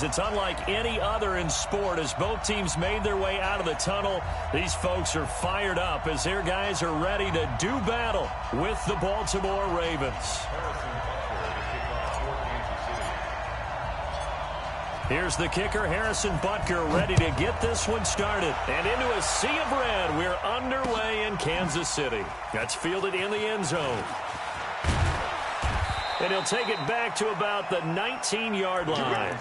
It's unlike any other in sport as both teams made their way out of the tunnel. These folks are fired up as their guys are ready to do battle with the Baltimore Ravens. Here's the kicker, Harrison Butker, ready to get this one started. And into a sea of red, we're underway in Kansas City. That's fielded in the end zone. And he'll take it back to about the 19-yard line.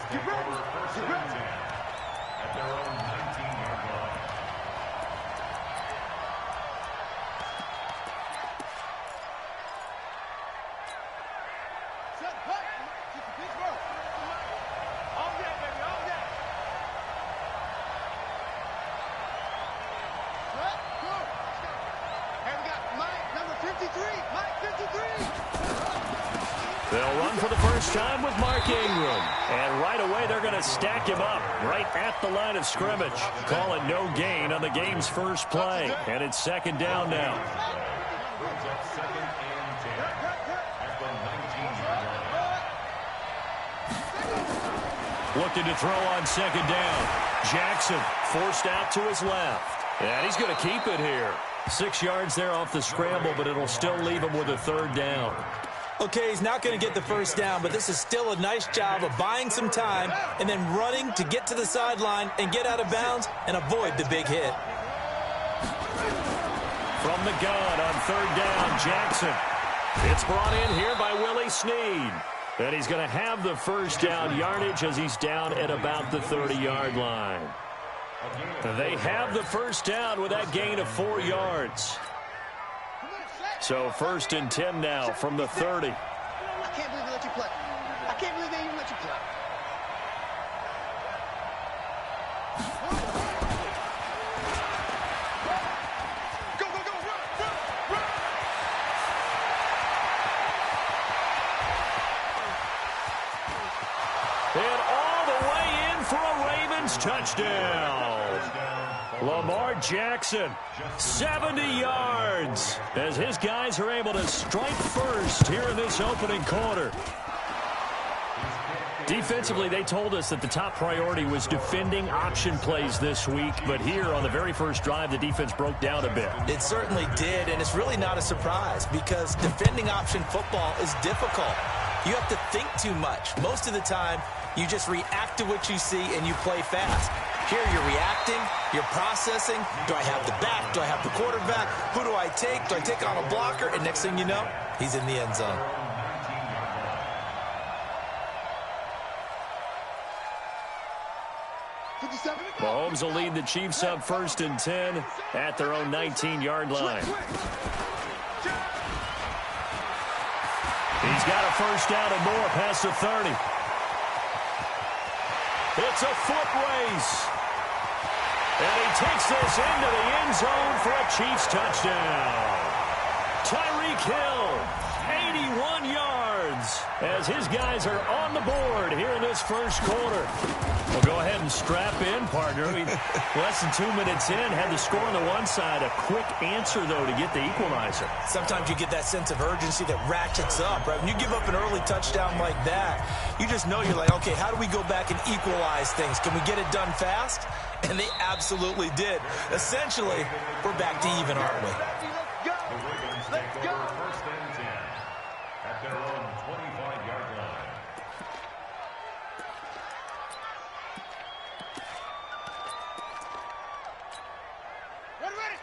They'll run for the first time with Mark Ingram. And right away, they're going to stack him up right at the line of scrimmage. Call it no gain on the game's first play. And it's second down now. Looking to throw on second down. Jackson forced out to his left. And he's going to keep it here. 6 yards there off the scramble, but it'll still leave him with a third down. Okay, he's not going to get the first down, but this is still a nice job of buying some time and then running to get to the sideline and get out of bounds and avoid the big hit. From the gun on third down, Jackson. It's brought in here by Willie Snead. And he's going to have the first down yardage as he's down at about the 30-yard line. They have the first down with that gain of 4 yards. So 1st and 10 now from the 30. I can't believe they let you play. I can't believe they even let you play. Go, go, go, run, run, run. And all the way in for a Ravens touchdown. Lamar Jackson, 70 yards, as his guys are able to strike first here in this opening quarter. Defensively, they told us that the top priority was defending option plays this week, but here on the very first drive, the defense broke down a bit. It certainly did, and it's really not a surprise because defending option football is difficult. You have to think too much. Most of the time, you just react to what you see and you play fast. Here you're reacting, you're processing. Do I have the back? Do I have the quarterback? Who do I take? Do I take on a blocker? And next thing you know, he's in the end zone. Mahomes will lead the Chiefs up 1st and 10 at their own 19-yard line. He's got a first down and more past the 30. It's a foot race. And he takes this into the end zone for a Chiefs touchdown. Tyreek Hill, 81 yards, as his guys are on the board here in this first quarter. Well, go ahead and strap in, partner. Less than 2 minutes in, had the score on the one side. A quick answer, though, to get the equalizer. Sometimes you get that sense of urgency that ratchets up, right? When you give up an early touchdown like that, you just know you're like, okay, how do we go back and equalize things? Can we get it done fast? And they absolutely did. Essentially, we're back to even, aren't we? Let's go. First and 10 at their own 25-yard line.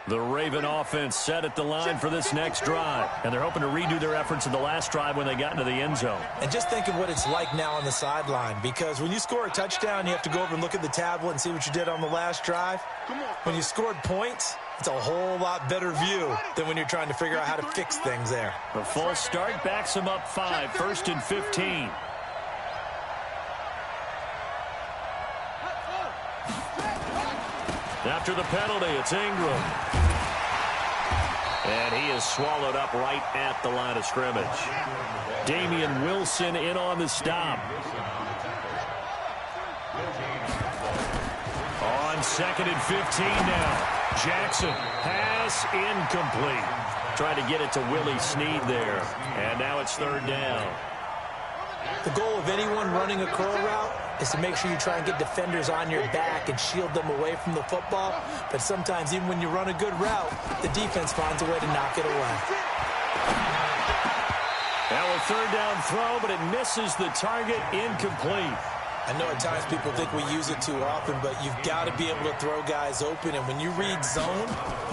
The Raven offense set at the line for this next drive, and they're hoping to redo their efforts in the last drive when they got into the end zone. And just think of what it's like now on the sideline, because when you score a touchdown, you have to go over and look at the tablet and see what you did on the last drive. When you scored points, it's a whole lot better view than when you're trying to figure out how to fix things there. The false start backs them up 5, 1st and 15. After the penalty, it's Ingram. And he is swallowed up right at the line of scrimmage. Damian Wilson in on the stop. On 2nd and 15 now. Jackson, pass incomplete. Trying to get it to Willie Snead there. And now it's 3rd down. The goal of anyone running a curl route is to make sure you try and get defenders on your back and shield them away from the football. But sometimes even when you run a good route, the defense finds a way to knock it away. Now a 3rd down throw, but it misses the target, incomplete. I know at times people think we use it too often, but you've got to be able to throw guys open. And when you read zone,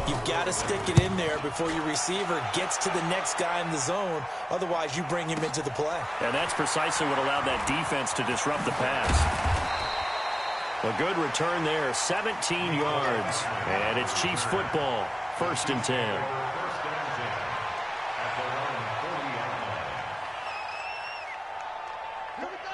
you've got to stick it in there before your receiver gets to the next guy in the zone. Otherwise, you bring him into the play. And that's precisely what allowed that defense to disrupt the pass. A good return there, 17 yards. And it's Chiefs football, 1st and 10.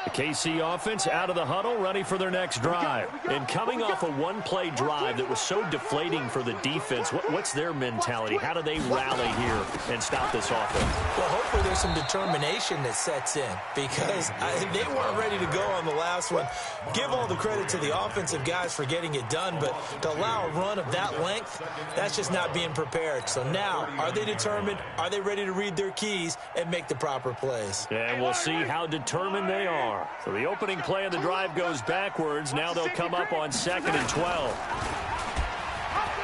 The KC offense out of the huddle, ready for their next drive. And coming off a one-play drive that was so deflating for the defense, what's their mentality? How do they rally here and stop this offense? Well, hopefully there's some determination that sets in because they weren't ready to go on the last one. Give all the credit to the offensive guys for getting it done, but to allow a run of that length, that's just not being prepared. So now, are they determined? Are they ready to read their keys and make the proper plays? And we'll see how determined they are. So the opening play of the drive goes backwards. Now they'll come up on 2nd and 12.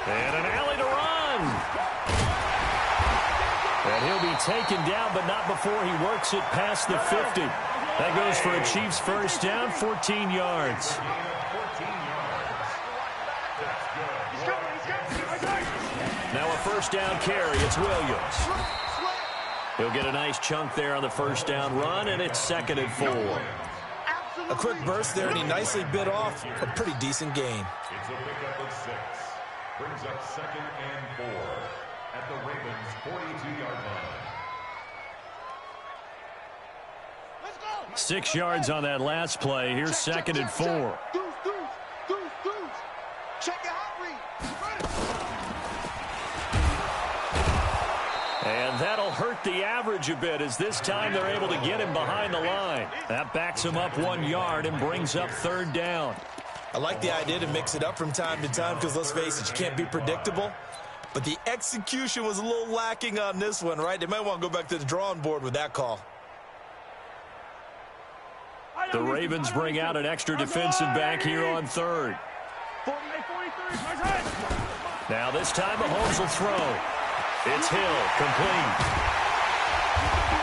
And an alley to run. And he'll be taken down, but not before he works it past the 50. That goes for a Chiefs first down, 14 yards. Now a first down carry. It's Williams. He'll get a nice chunk there on the first down run, and it's 2nd and 4. A quick burst there, and he nicely bit off a pretty decent gain. It's a pickup of 6. Brings up 2nd and 4 at the Ravens' 42-yard line. 6 yards on that last play. Here's 2nd and 4. Check your hot read. And that'll hurt the average a bit, as this time they're able to get him behind the line. That backs him up 1 yard and brings up 3rd down. I like the idea to mix it up from time to time because, let's face it, you can't be predictable. But the execution was a little lacking on this one, right? They might want to go back to the drawing board with that call. The Ravens bring out an extra defensive back here on 3rd. Now this time Mahomes will throw. It's Hill, complete.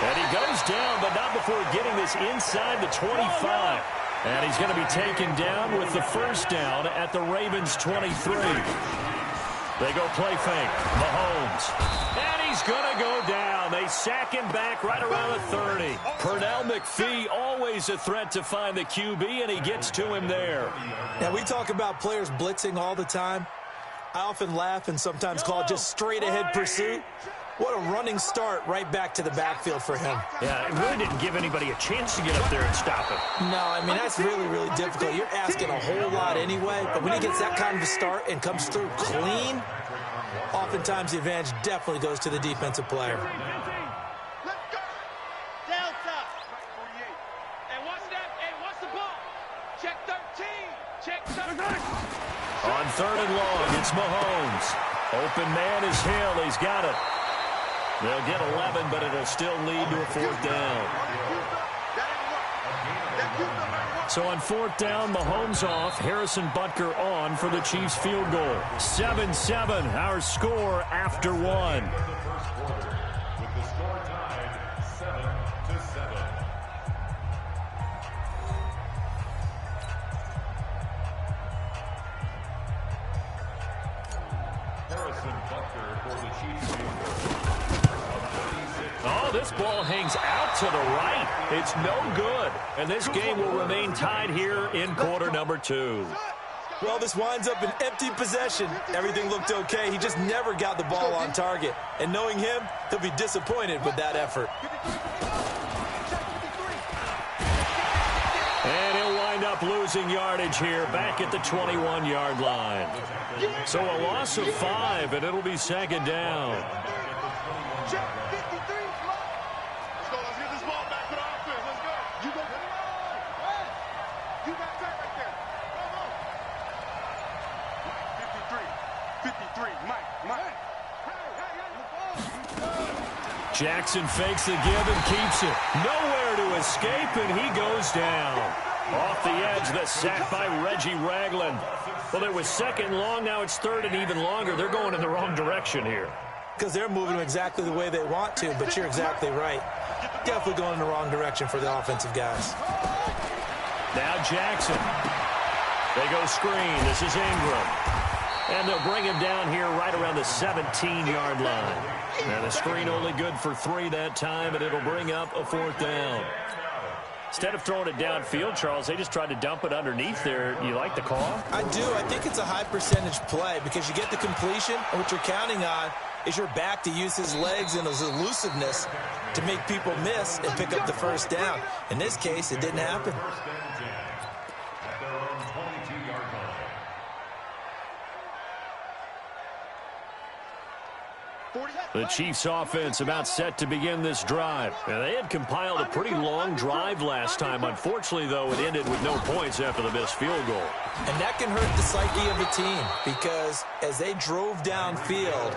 And he goes down, but not before getting this inside the 25. And he's going to be taken down with the first down at the Ravens' 23. They go play fake. Mahomes. And he's going to go down. They sack him back right around the 30. Pernell McPhee, always a threat to find the QB, and he gets to him there. Now, we talk about players blitzing all the time. I often laugh and sometimes call it just straight-ahead pursuit. What a running start right back to the backfield for him. Yeah, it really didn't give anybody a chance to get up there and stop him. No, I mean, that's really, really difficult. You're asking a whole lot anyway, but when he gets that kind of a start and comes through clean, oftentimes the advantage definitely goes to the defensive player. Let's go. Delta. 48. And watch that. Hey, watch the ball. Check 13. Check 13. On 3rd and long, it's Mahomes. Open man is Hill. He's got it. They'll get 11, but it'll still lead to a 4th down. So on 4th down, Mahomes off, Harrison Butker on for the Chiefs field goal. 7-7, our score after 1. With the score tied 7-7. Harrison Butker for the Chiefs field goal. Oh, this ball hangs out to the right. It's no good. And this game will remain tied here in quarter number 2. Well, this winds up an empty possession. Everything looked okay. He just never got the ball on target. And knowing him, he'll be disappointed with that effort. And he'll wind up losing yardage here back at the 21-yard line. So a loss of 5, and it'll be 2nd down. Check 53. Let's go. Let's get this ball back to the offense. Let's go. You go. You got that right there. Come on. 53. 53. Mike. Jackson fakes the give and keeps it. Nowhere to escape, and he goes down. Off the edge, the sack by Reggie Ragland. Well, it was 2nd long. Now it's 3rd and even longer. They're going in the wrong direction here. Because they're moving exactly the way they want to, but you're exactly right. Definitely going in the wrong direction for the offensive guys. Now Jackson. They go screen. This is Ingram. And they'll bring him down here right around the 17-yard line. And the screen only good for 3 that time, and it'll bring up a 4th down. Instead of throwing it downfield, Charles, they just tried to dump it underneath there. You like the call? I do. I think it's a high percentage play because you get the completion, and what you're counting on is your back to use his legs and his elusiveness to make people miss and pick up the first down. In this case, it didn't happen. At their own 22-yard line. The Chiefs offense about set to begin this drive. And they had compiled a pretty long drive last time. Unfortunately, though, it ended with no points after the missed field goal. And that can hurt the psyche of a team because as they drove downfield,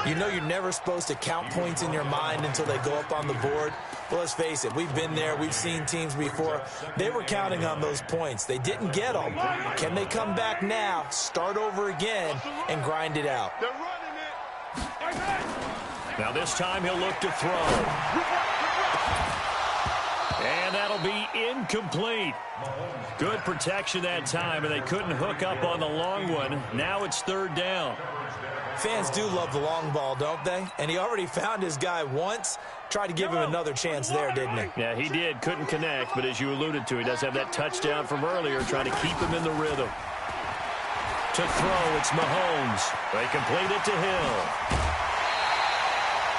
you know you're never supposed to count points in your mind until they go up on the board. Well, let's face it, we've been there. We've seen teams before. They were counting on those points. They didn't get them. Can they come back now, start over again, and grind it out? They're running it. Now this time he'll look to throw. And that'll be incomplete. Good protection that time, and they couldn't hook up on the long one. Now it's 3rd down. Fans do love the long ball, don't they? And he already found his guy once. Tried to give him another chance there, didn't he? Yeah, he did. Couldn't connect, but as you alluded to, he does have that touchdown from earlier, trying to keep him in the rhythm. To throw, it's Mahomes. They complete it to Hill.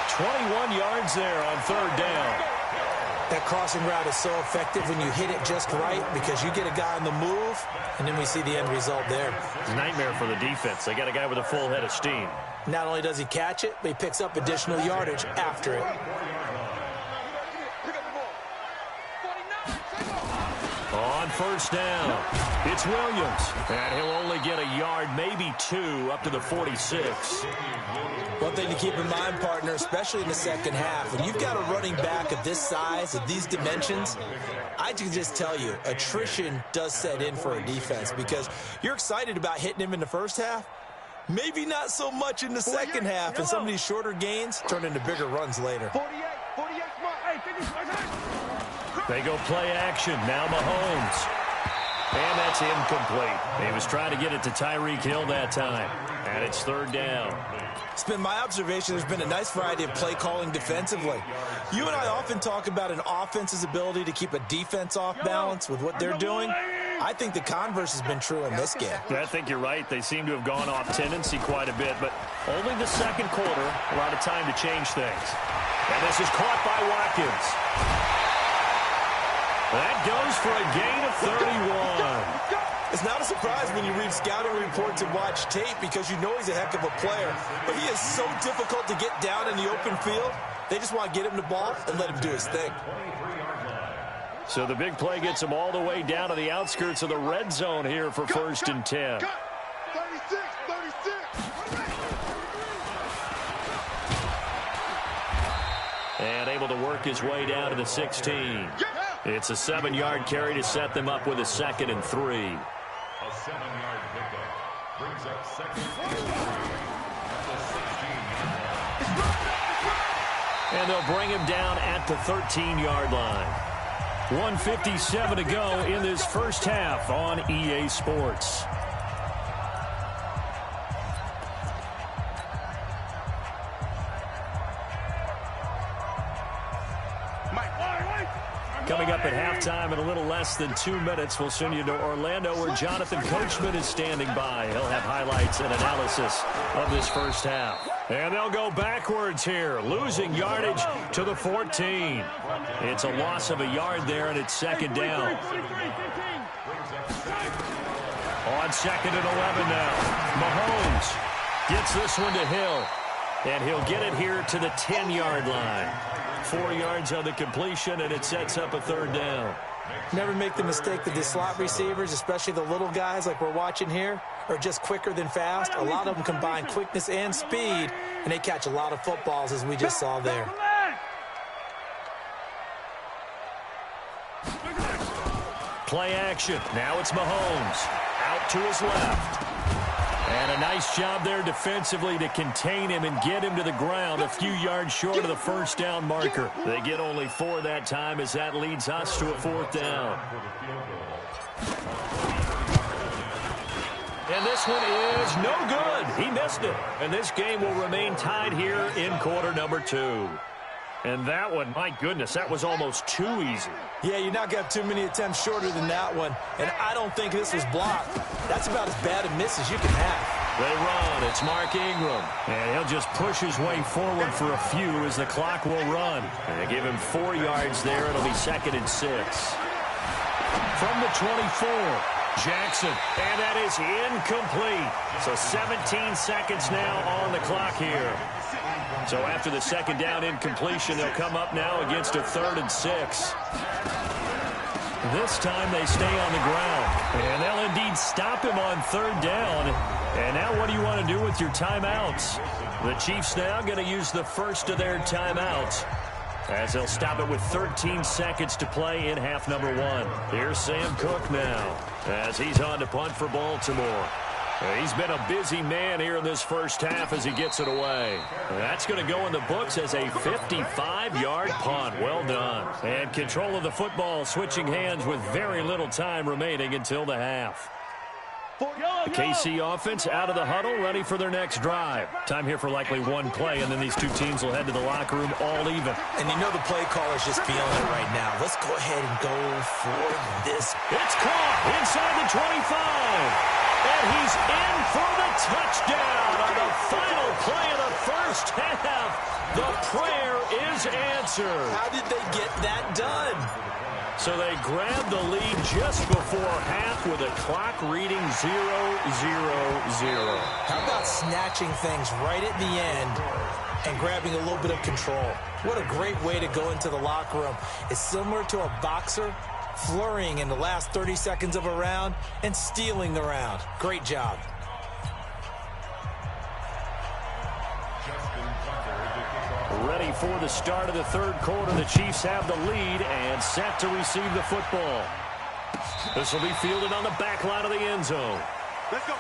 21 yards there on third down. That crossing route is so effective when you hit it just right because you get a guy on the move, and then we see the end result there. It's a nightmare for the defense. They got a guy with a full head of steam. Not only does he catch it, but he picks up additional yardage after it. On first down, it's Williams. And he'll only get a yard, maybe two, up to the 46. One thing to keep in mind, partner, especially in the second half, when you've got a running back of this size, of these dimensions, I can just tell you, attrition does set in for a defense because you're excited about hitting him in the first half. Maybe not so much in the second half, and some of these shorter gains turn into bigger runs later. 48, They go play action. Now Mahomes. And that's incomplete. He was trying to get it to Tyreek Hill that time. And it's third down. It's been my observation there's been a nice variety of play calling defensively. You and I often talk about an offense's ability to keep a defense off balance with what they're doing. I think the converse has been true in this game. I think you're right. They seem to have gone off tendency quite a bit, but only the second quarter, a lot of time to change things. And this is caught by Watkins. That goes for a gain of 31. It's not a surprise when you read scouting reports and watch tape because you know he's a heck of a player. But he is so difficult to get down in the open field. They just want to get him the ball and let him do his thing. So the big play gets him all the way down to the outskirts of the red zone here for first and 10. 36. And able to work his way down to the 16. It's a 7-yard carry to set them up with a 2nd and 3. A 7-yard pickup brings up 2nd and 3 at the 16. And they'll bring him down at the 13-yard line. 1:57 to go in this first half on EA Sports. Coming up at halftime in a little less than 2 minutes, we'll send you to Orlando where Jonathan Coachman is standing by. He'll have highlights and analysis of this first half. And they'll go backwards here, losing yardage to the 14. It's a loss of a yard there, and it's second down. On 2nd and 11 now. Mahomes gets this one to Hill. And he'll get it here to the 10-yard line. 4 yards on the completion, and it sets up a third down. Never make the mistake that the slot receivers, especially the little guys like we're watching here, are just quicker than fast. A lot of them combine quickness and speed, and they catch a lot of footballs, as we just saw there. Play action. Now it's Mahomes. Out to his left. And a nice job there defensively to contain him and get him to the ground a few yards short of the first down marker. They get only 4 that time as that leads us to a 4th down. And this one is no good. He missed it. And this game will remain tied here in quarter number 2. And that one, my goodness, that was almost too easy. Yeah, you knock up too many attempts shorter than that one. And I don't think this was blocked. That's about as bad a miss as you can have. They run. It's Mark Ingram. And he'll just push his way forward for a few as the clock will run. And they give him 4 yards there. It'll be 2nd and 6. From the 24, Jackson. And that is incomplete. So 17 seconds now on the clock here. So after the second down incompletion, they'll come up now against a 3rd and 6. This time they stay on the ground. And they'll indeed stop him on 3rd down. And now what do you want to do with your timeouts? The Chiefs now going to use the first of their timeouts as they'll stop it with 13 seconds to play in half number 1. Here's Sam Cook now as he's on to punt for Baltimore. He's been a busy man here in this first half as he gets it away. That's going to go in the books as a 55-yard punt. Well done. And control of the football switching hands with very little time remaining until the half. The KC offense out of the huddle, ready for their next drive. Time here for likely one play, and then these two teams will head to the locker room all even. And you know the play caller's just feeling it right now. Let's go ahead and go for this. It's caught inside the 25. And he's in for the touchdown on the final play of the first half. The prayer is answered. How did they get that done? So they grabbed the lead just before half with a clock reading 0-0-0. How about snatching things right at the end and grabbing a little bit of control? What a great way to go into the locker room. It's similar to a boxer flurrying in the last 30 seconds of a round and stealing the round. Great job. Ready for the start of the third quarter. The Chiefs have the lead and set to receive the football. This will be fielded on the back line of the end zone. Let's go.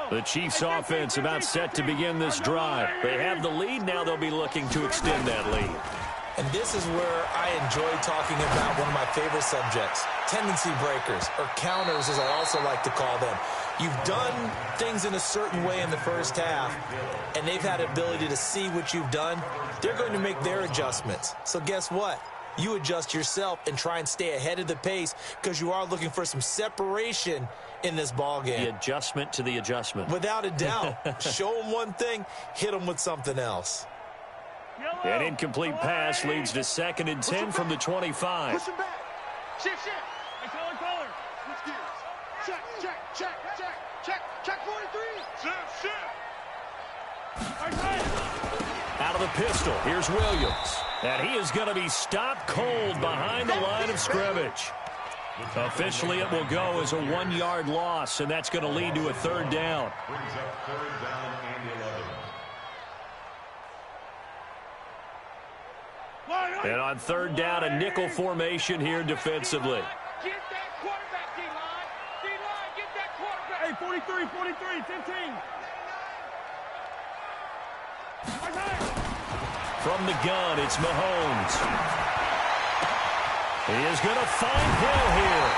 The Chiefs offense about set to begin this drive. They have the lead. Now they'll be looking to extend that lead. And this is where I enjoy talking about one of my favorite subjects, tendency breakers, or counters as I also like to call them. You've done things in a certain way in the first half, and they've had the ability to see what you've done. They're going to make their adjustments. So guess what? You adjust yourself and try and stay ahead of the pace because you are looking for some separation in this ball game. The adjustment to the adjustment. Without a doubt. Show them one thing, hit them with something else. An incomplete pass leads to 2nd and 10 from the 25. Push him back. Shift. Hey, caller. Switch gears. Check 43. Shift. Out of the pistol, here's Williams. And he is going to be stopped cold behind the line of scrimmage. Officially, it will go as a 1-yard loss, and that's going to lead to a 3rd down. Brings up 3rd down and 11. And on 3rd down, a nickel formation here defensively. Get that quarterback, D-line. D-line, get that quarterback. Hey, 43, 15. From the gun, it's Mahomes. He is going to find Hill here.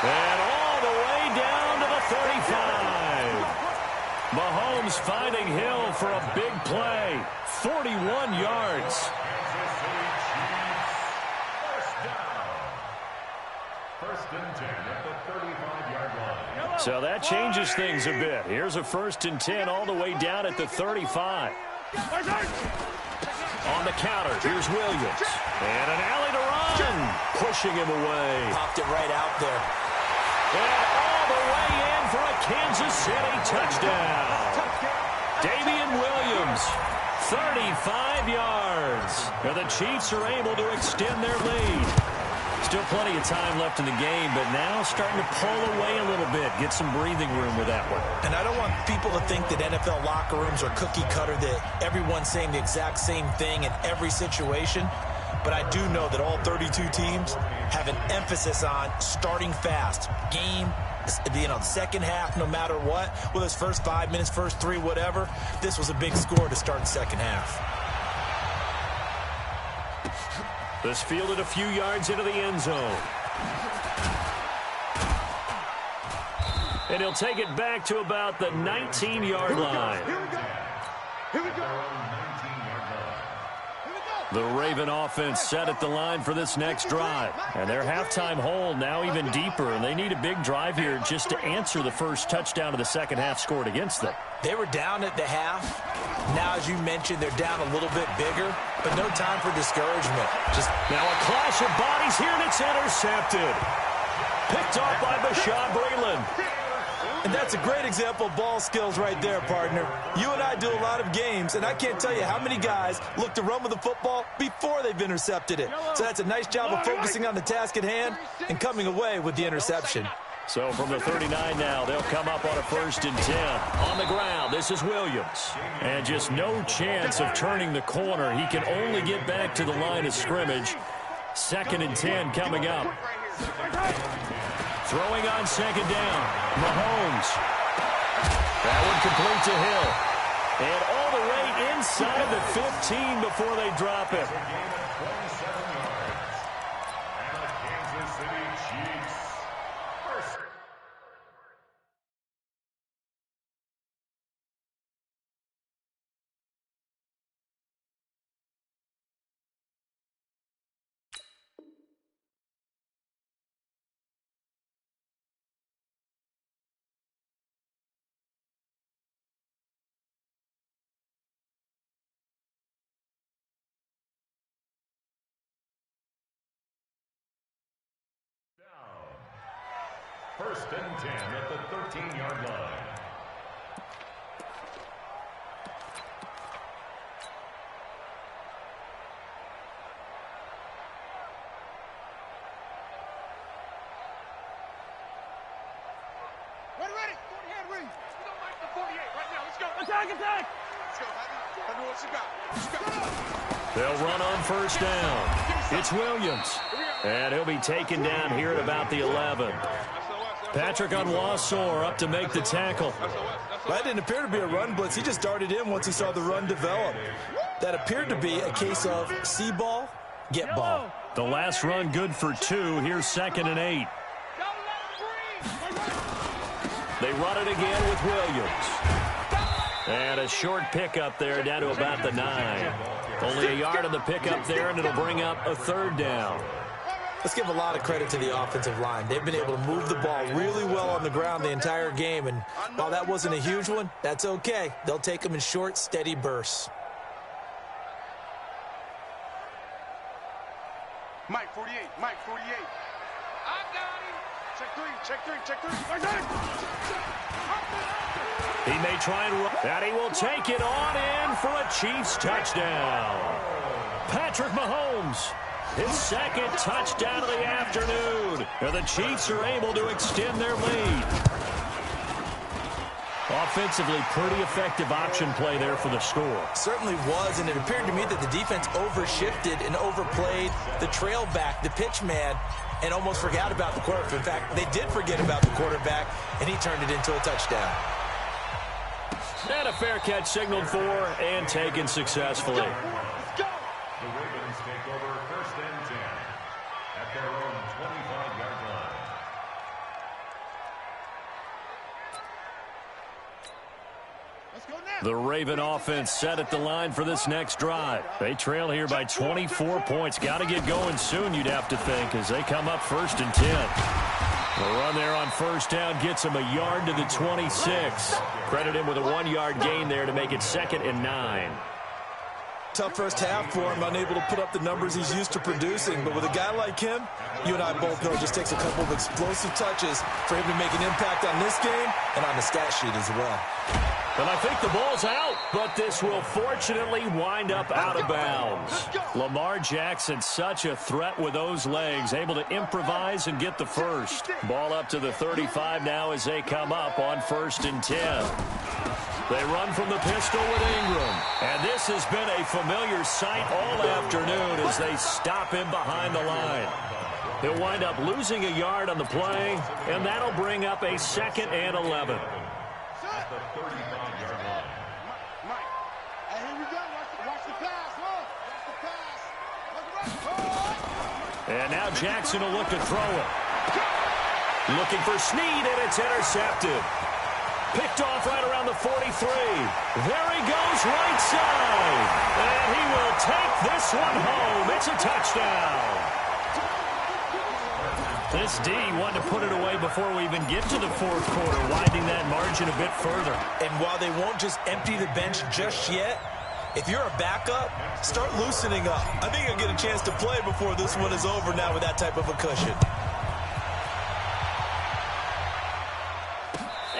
And all the way down to the 35. Mahomes finding Hill for a big play. 41 yards. First and 10 at the 35-yard line. So that changes things a bit. Here's a 1st and 10 all the way down at the 35. On the counter, here's Williams. And an alley to run. Pushing him away. Popped it right out there. And all the way in for a Kansas City touchdown. Damian Williams, 35 yards. And the Chiefs are able to extend their lead. Still plenty of time left in the game, but now starting to pull away a little bit. Get some breathing room with that one. And I don't want people to think that NFL locker rooms are cookie cutter, that everyone's saying the exact same thing in every situation. But I do know that all 32 teams have an emphasis on starting fast. Game, the second half, no matter what, whether it's first 5 minutes, first 3, whatever. This was a big score to start the second half. This fielded a few yards into the end zone. And he'll take it back to about the 19-yard line. Here we go. The Raven offense set at the line for this next drive. And their halftime hole now even deeper, and they need a big drive here just to answer the first touchdown of the second half scored against them. They were down at the half. Now, as you mentioned, they're down a little bit bigger, but no time for discouragement. Just now a clash of bodies here, and it's intercepted. Picked off by Bashaud Breeland. And that's a great example of ball skills right there, partner. You and I do a lot of games, and I can't tell you how many guys look to run with the football before they've intercepted it. So that's a nice job of focusing on the task at hand and coming away with the interception. So from the 39 now, they'll come up on a 1st and 10. On the ground, this is Williams. And just no chance of turning the corner. He can only get back to the line of scrimmage. 2nd and 10 coming up. Throwing on second down. Mahomes. That one complete to Hill. And all the way inside the 15 before they drop it. First and 10 at the 13-yard line. Ready. 40-hand read. We don't like the 48 right now. Let's go. Attack. Let's go, Happy. Tell me what you got. They'll run on first down. It's Williams. And he'll be taken down here at about the 11. Patrick Onwuasor up to make the tackle. That didn't appear to be a run blitz. He just darted in once he saw the run develop. That appeared to be a case of see ball, get ball. The last run good for 2. Here's 2nd and 8. They run it again with Williams. And a short pickup there down to about the 9. Only a yard on the pickup there, and it'll bring up a 3rd down. Let's give a lot of credit to the offensive line. They've been able to move the ball really well on the ground the entire game, and while that wasn't a huge one, that's okay. They'll take them in short, steady bursts. Mike 48. I got him. Check three. He may try and run, and he will take it on in for a Chiefs touchdown. Patrick Mahomes. His 2nd touchdown of the afternoon. And the Chiefs are able to extend their lead. Offensively, pretty effective option play there for the score. Certainly was, and it appeared to me that the defense overshifted and overplayed the trail back, the pitch man, and almost forgot about the quarterback. In fact, they did forget about the quarterback, and he turned it into a touchdown. And a fair catch signaled for and taken successfully. The Ravens take over 1st and 10 at their own 25-yard line. Let's go now. The Raven offense set at the line for this next drive. They trail here by 24 points. Got to get going soon, you'd have to think, as they come up 1st and 10. The run there on first down gets him a yard to the 26. Credit him with a 1-yard gain there to make it 2nd and 9. Tough first half for him, unable to put up the numbers he's used to producing. But with a guy like him, you and I both know it just takes a couple of explosive touches for him to make an impact on this game and on the stat sheet as well. And I think the ball's out, but this will fortunately wind up out of bounds. Lamar Jackson, such a threat with those legs, able to improvise and get the first. Ball up to the 35 now as they come up on 1st and 10. They run from the pistol with Ingram. And this has been a familiar sight all afternoon as they stop him behind the line. He'll wind up losing a yard on the play, and that'll bring up a 2nd and 11. At the 35-yard line. Mike. Hey, here we go. Watch the pass. Watch the pass. And now Jackson will look to throw it. Looking for Snead, and it's intercepted. Picked off right around the 43. There he goes, right side. And he will take this one home. It's a touchdown. This D wanted to put it away before we even get to the 4th quarter, widening that margin a bit further. And while they won't just empty the bench just yet, if you're a backup, start loosening up. I think you'll get a chance to play before this one is over now with that type of a cushion.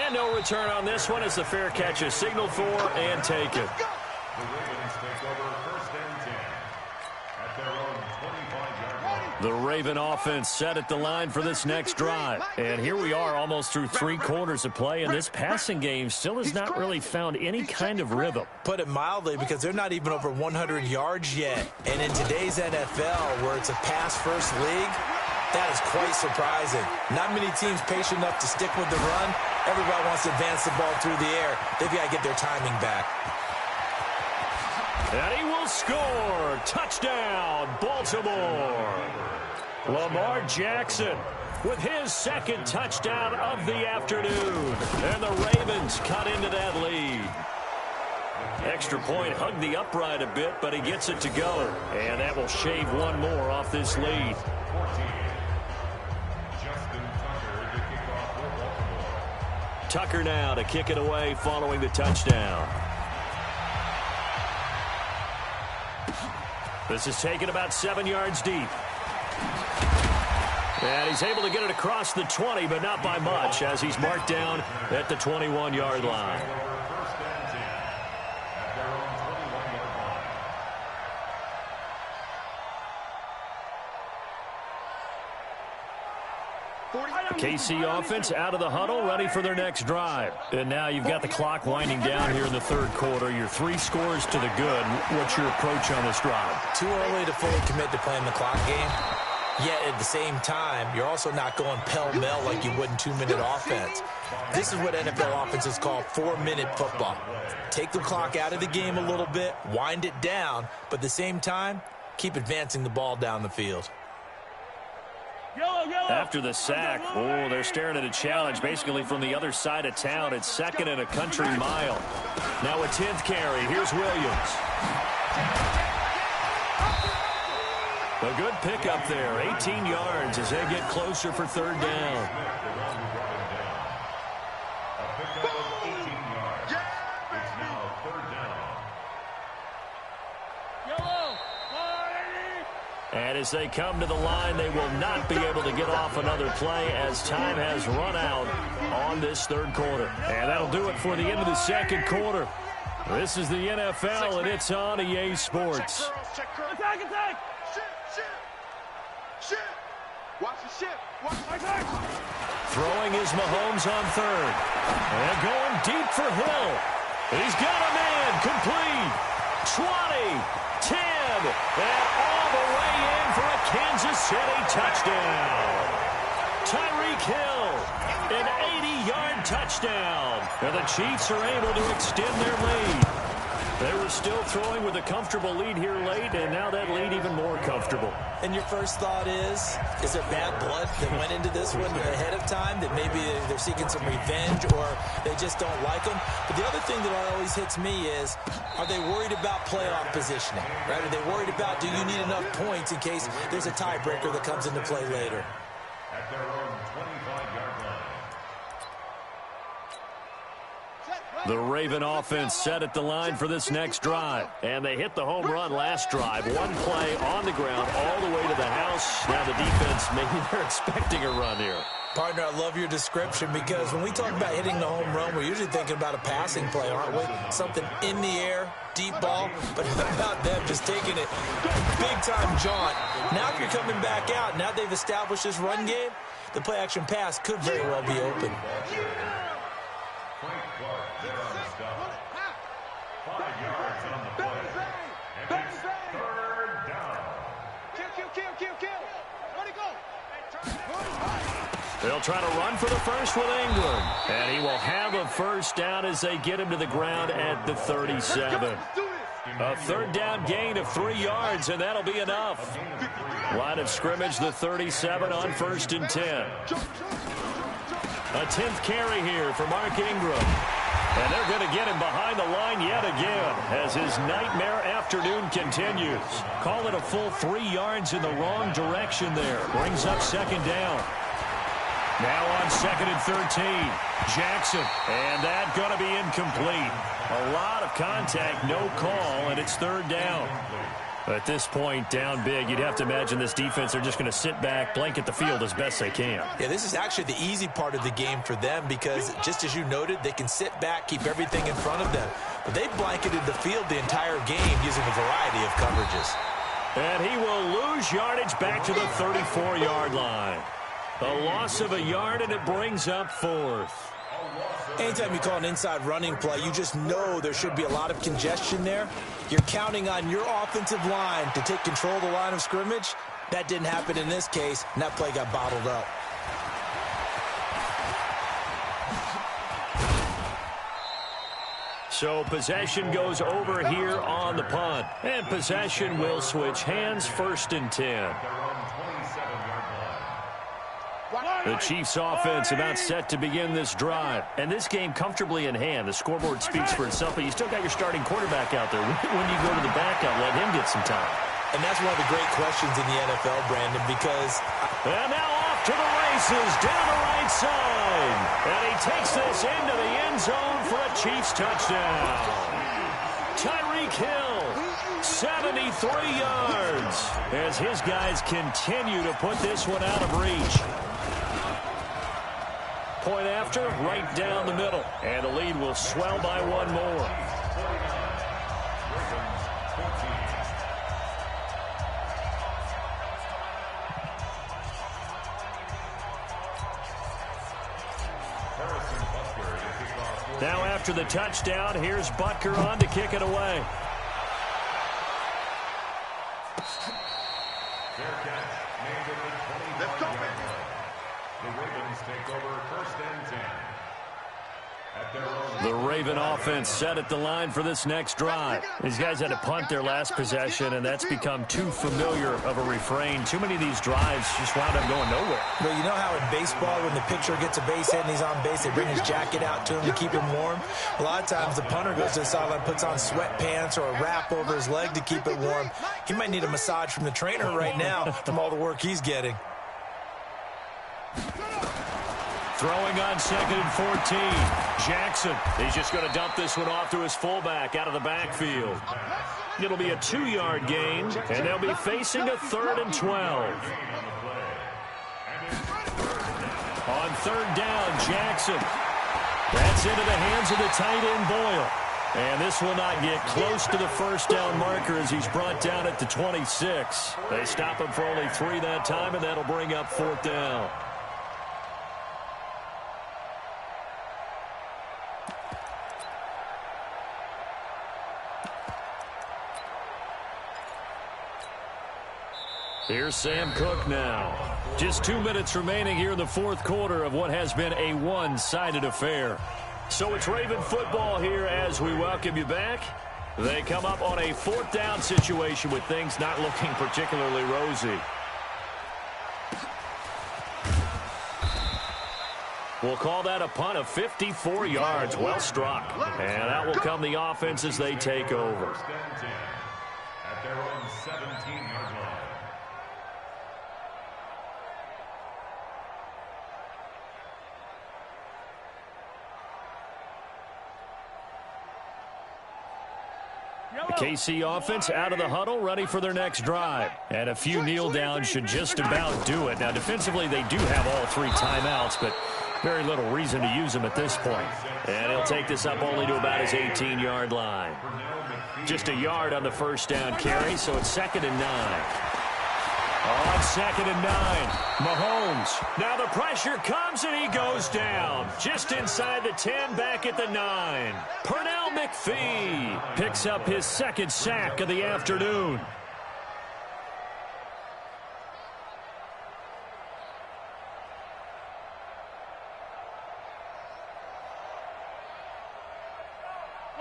And no return on this one as the fair catch is signaled for and taken. The Ravens take over 1st and 10 at their own 25-yard line. The Raven offense set at the line for this next drive. And here we are almost through 3 quarters of play, and this passing game still has not really found any kind of rhythm. Put it mildly, because they're not even over 100 yards yet. And in today's NFL, where it's a pass-first league, That is quite surprising. Not many teams patient enough to stick with the run. Everybody wants to advance the ball through the air. They've got to get their timing back. And he will score. Touchdown, Baltimore. Lamar Jackson with his second touchdown of the afternoon. And the Ravens cut into that lead. Extra point hugged the upright a bit, but he gets it to go. And that will shave one more off this lead. Tucker now to kick it away following the touchdown. This is taken about 7 yards deep. And he's able to get it across the 20, but not by much, as he's marked down at the 21-yard line. The KC offense out of the huddle, ready for their next drive. And now you've got the clock winding down here in the third quarter. You're 3 scores to the good. What's your approach on this drive? Too early to fully commit to playing the clock game. Yet at the same time, you're also not going pell-mell like you would in 2-minute offense. This is what NFL offenses call 4-minute football. Take the clock out of the game a little bit, wind it down, but at the same time, keep advancing the ball down the field. After the sack, they're staring at a challenge basically from the other side of town. It's 2nd and a country mile. Now a 10th carry. Here's Williams. A good pickup there. 18 yards as they get closer for 3rd down. And as they come to the line, they will not be able to get off another play as time has run out on this third quarter. And that'll do it for the end of the second quarter. This is the NFL, and it's on EA Sports. Attack, attack! Shit! Watch the ship! Throwing is Mahomes on 3rd. And going deep for Hill. He's got a man complete. 20, 10, and all the way in for a Kansas City touchdown. Tyreek Hill, an 80-yard touchdown. And the Chiefs are able to extend their lead. They were still throwing with a comfortable lead here late, and now that lead even more comfortable. And your first thought is there bad blood that went into this one ahead of time, that maybe they're seeking some revenge or they just don't like them? But the other thing that always hits me is, are they worried about playoff positioning? Right? Are they worried about, do you need enough points in case there's a tiebreaker that comes into play later? At their own 25-yard line. The Raven offense set at the line for this next drive. And they hit the home run last drive. One play on the ground all the way to the house. Now the defense, maybe they're expecting a run here. Partner, I love your description because when we talk about hitting the home run, we're usually thinking about a passing play, aren't we? Something in the air, deep ball. But how about them just taking it big-time jaunt? Now if you're coming back out, now they've established this run game, the play-action pass could very well be open. They're on the stop. 5 yards on the play. And it's 3rd down. Kill. Where'd he go? They'll try to run for the first with Ingram. And he will have a first down as they get him to the ground at the 37. A 3rd down gain of 3 yards, and that'll be enough. Line of scrimmage, the 37 on 1st and 10. A 10th carry here for Mark Ingram. And they're going to get him behind the line yet again as his nightmare afternoon continues. Call it a full 3 yards in the wrong direction there. Brings up 2nd down. Now on 2nd and 13. Jackson. And that going to be incomplete. A lot of contact, no call, and it's 3rd down. At this point, down big, you'd have to imagine this defense are just going to sit back, blanket the field as best they can. Yeah, this is actually the easy part of the game for them because, just as you noted, they can sit back, keep everything in front of them. But they blanketed the field the entire game using a variety of coverages. And he will lose yardage back to the 34-yard line. A loss of a yard, and it brings up 4th. Anytime you call an inside running play, you just know there should be a lot of congestion there. You're counting on your offensive line to take control of the line of scrimmage. That didn't happen in this case, and that play got bottled up. So possession goes over here on the punt. And possession will switch hands, 1st and 10. The Chiefs offense about set to begin this drive. And this game comfortably in hand. The scoreboard speaks for itself, but you still got your starting quarterback out there. When do you go to the backup, let him get some time? And that's one of the great questions in the NFL, Brandon, because... And now off to the races, down the right side. And he takes this into the end zone for a Chiefs touchdown. Tyreek Hill, 73 yards, as his guys continue to put this one out of reach. Point after, right down the middle. And the lead will swell by one more. Now after the touchdown, here's Butker on to kick it away. Fair catch made at the 25-yard line. The Ravens take over 1st and 10. At their own. The Raven offense set at the line for this next drive. These guys had to punt their last possession, and that's become too familiar of a refrain. Too many of these drives just wound up going nowhere. But you know how in baseball, when the pitcher gets a base hit and he's on base, they bring his jacket out to him to keep him warm? A lot of times the punter goes to the sideline, puts on sweatpants or a wrap over his leg to keep it warm. He might need a massage from the trainer right now from all the work he's getting. Throwing on 2nd and 14. Jackson, he's just going to dump this one off to his fullback out of the backfield. It'll be a 2-yard gain, and they'll be facing a 3rd and 12. On 3rd down, Jackson. That's into the hands of the tight end, Boyle. And this will not get close to the 1st down marker as he's brought down at the 26. They stop him for only 3 that time, and that'll bring up 4th down. Here's Sam Cook now. Just 2 minutes remaining here in the 4th quarter of what has been a one-sided affair. So it's Raven football here as we welcome you back. They come up on a 4th down situation with things not looking particularly rosy. We'll call that a punt of 54 yards. Well struck. And that will come the offense as they take over. 1st and 10 at their own 17-yard line. The KC offense out of the huddle, ready for their next drive. And a few kneel downs should just about do it. Now, defensively, they do have all 3 timeouts, but very little reason to use them at this point. And he'll take this up only to about his 18-yard line. Just a yard on the 1st down carry, so it's 2nd and 9. On 2nd and 9, Mahomes. Now the pressure comes and he goes down. Just inside the 10, back at the 9. Pernell McPhee picks up his 2nd sack of the afternoon.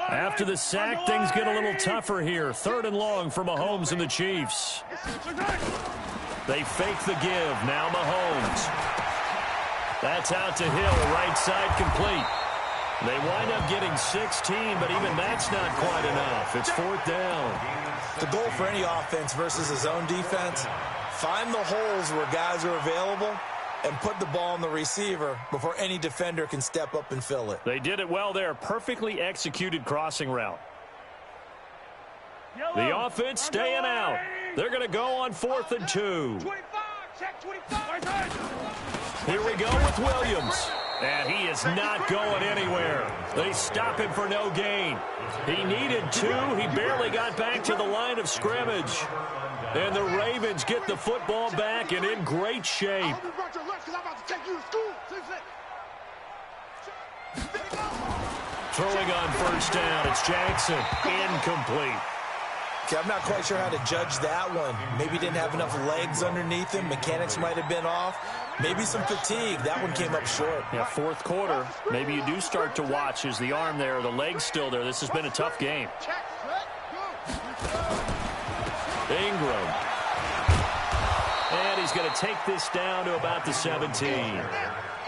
After the sack, things get a little tougher here. 3rd and long for Mahomes and the Chiefs. They fake the give. Now Mahomes. That's out to Hill. Right side complete. They wind up getting 16, but even that's not quite enough. It's 4th down. The goal for any offense versus a zone defense, find the holes where guys are available and put the ball on the receiver before any defender can step up and fill it. They did it well there. Perfectly executed crossing route. The offense staying out. They're going to go on 4th and 2. 25, check 25. Here we go with Williams. And he is not going anywhere. They stop him for no gain. He needed 2. He barely got back to the line of scrimmage. And the Ravens get the football back and in great shape. Throwing on 1st down, it's Jackson. Incomplete. Okay, I'm not quite sure how to judge that one. Maybe he didn't have enough legs underneath him. Mechanics might have been off. Maybe some fatigue. That one came up short. Yeah, fourth quarter. Maybe you do start to watch as the arm there, the leg's still there. This has been a tough game. Ingram. And he's going to take this down to about the 17.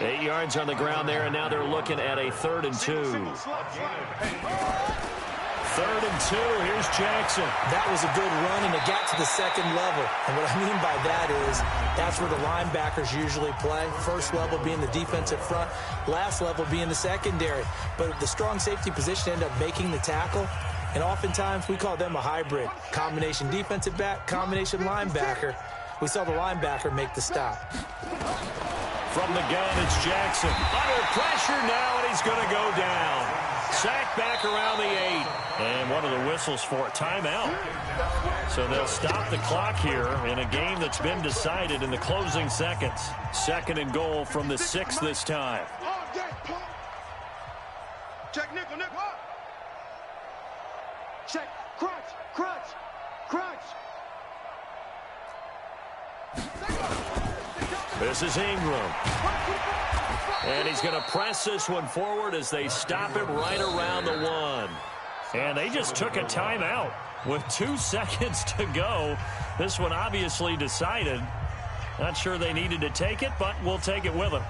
8 yards on the ground there, and now they're looking at a 3rd and 2. 3rd and 2. Here's Jackson. That was a good run, and it got to the second level. And what I mean by that is that's where the linebackers usually play. First level being the defensive front, last level being the secondary. But the strong safety position ended up making the tackle. And oftentimes we call them a hybrid. Combination defensive back, combination linebacker. We saw the linebacker make the stop. From the gun, it's Jackson. Under pressure now, and he's going to go down. Sacked back around the 8. And one of the whistles for a timeout. So they'll stop the clock here in a game that's been decided in the closing seconds. 2nd and goal from the 6 this time. Check nickel, nickel. Check, crunch, crunch, crunch. This is Ingram. And he's going to press this one forward as they stop it right around the 1. And they just took a timeout with 2 seconds to go. This one obviously decided. Not sure they needed to take it, but we'll take it with them.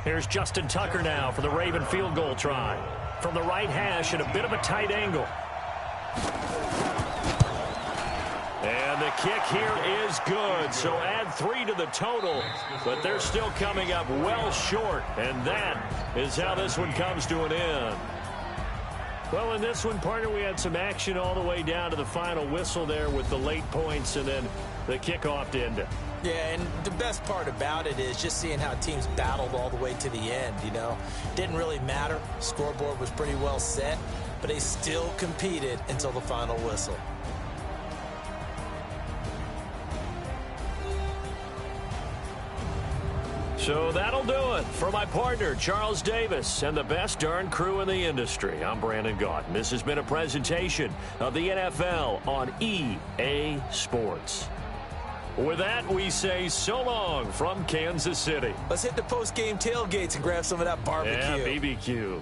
Here's Justin Tucker now for the Raven field goal try. From the right hash at a bit of a tight angle. And the kick here is good, so add 3 to the total, but they're still coming up well short, and that is how this one comes to an end. Well, in this one, partner, we had some action all the way down to the final whistle there with the late points and then the kickoff to end it. Yeah, and the best part about it is just seeing how teams battled all the way to the end, you know. Didn't really matter. Scoreboard was pretty well set, but they still competed until the final whistle. So that'll do it for my partner, Charles Davis, and the best darn crew in the industry. I'm Brandon Gaudin. This has been a presentation of the NFL on EA Sports. With that, we say so long from Kansas City. Let's hit the post-game tailgates and grab some of that barbecue. Yeah, BBQ.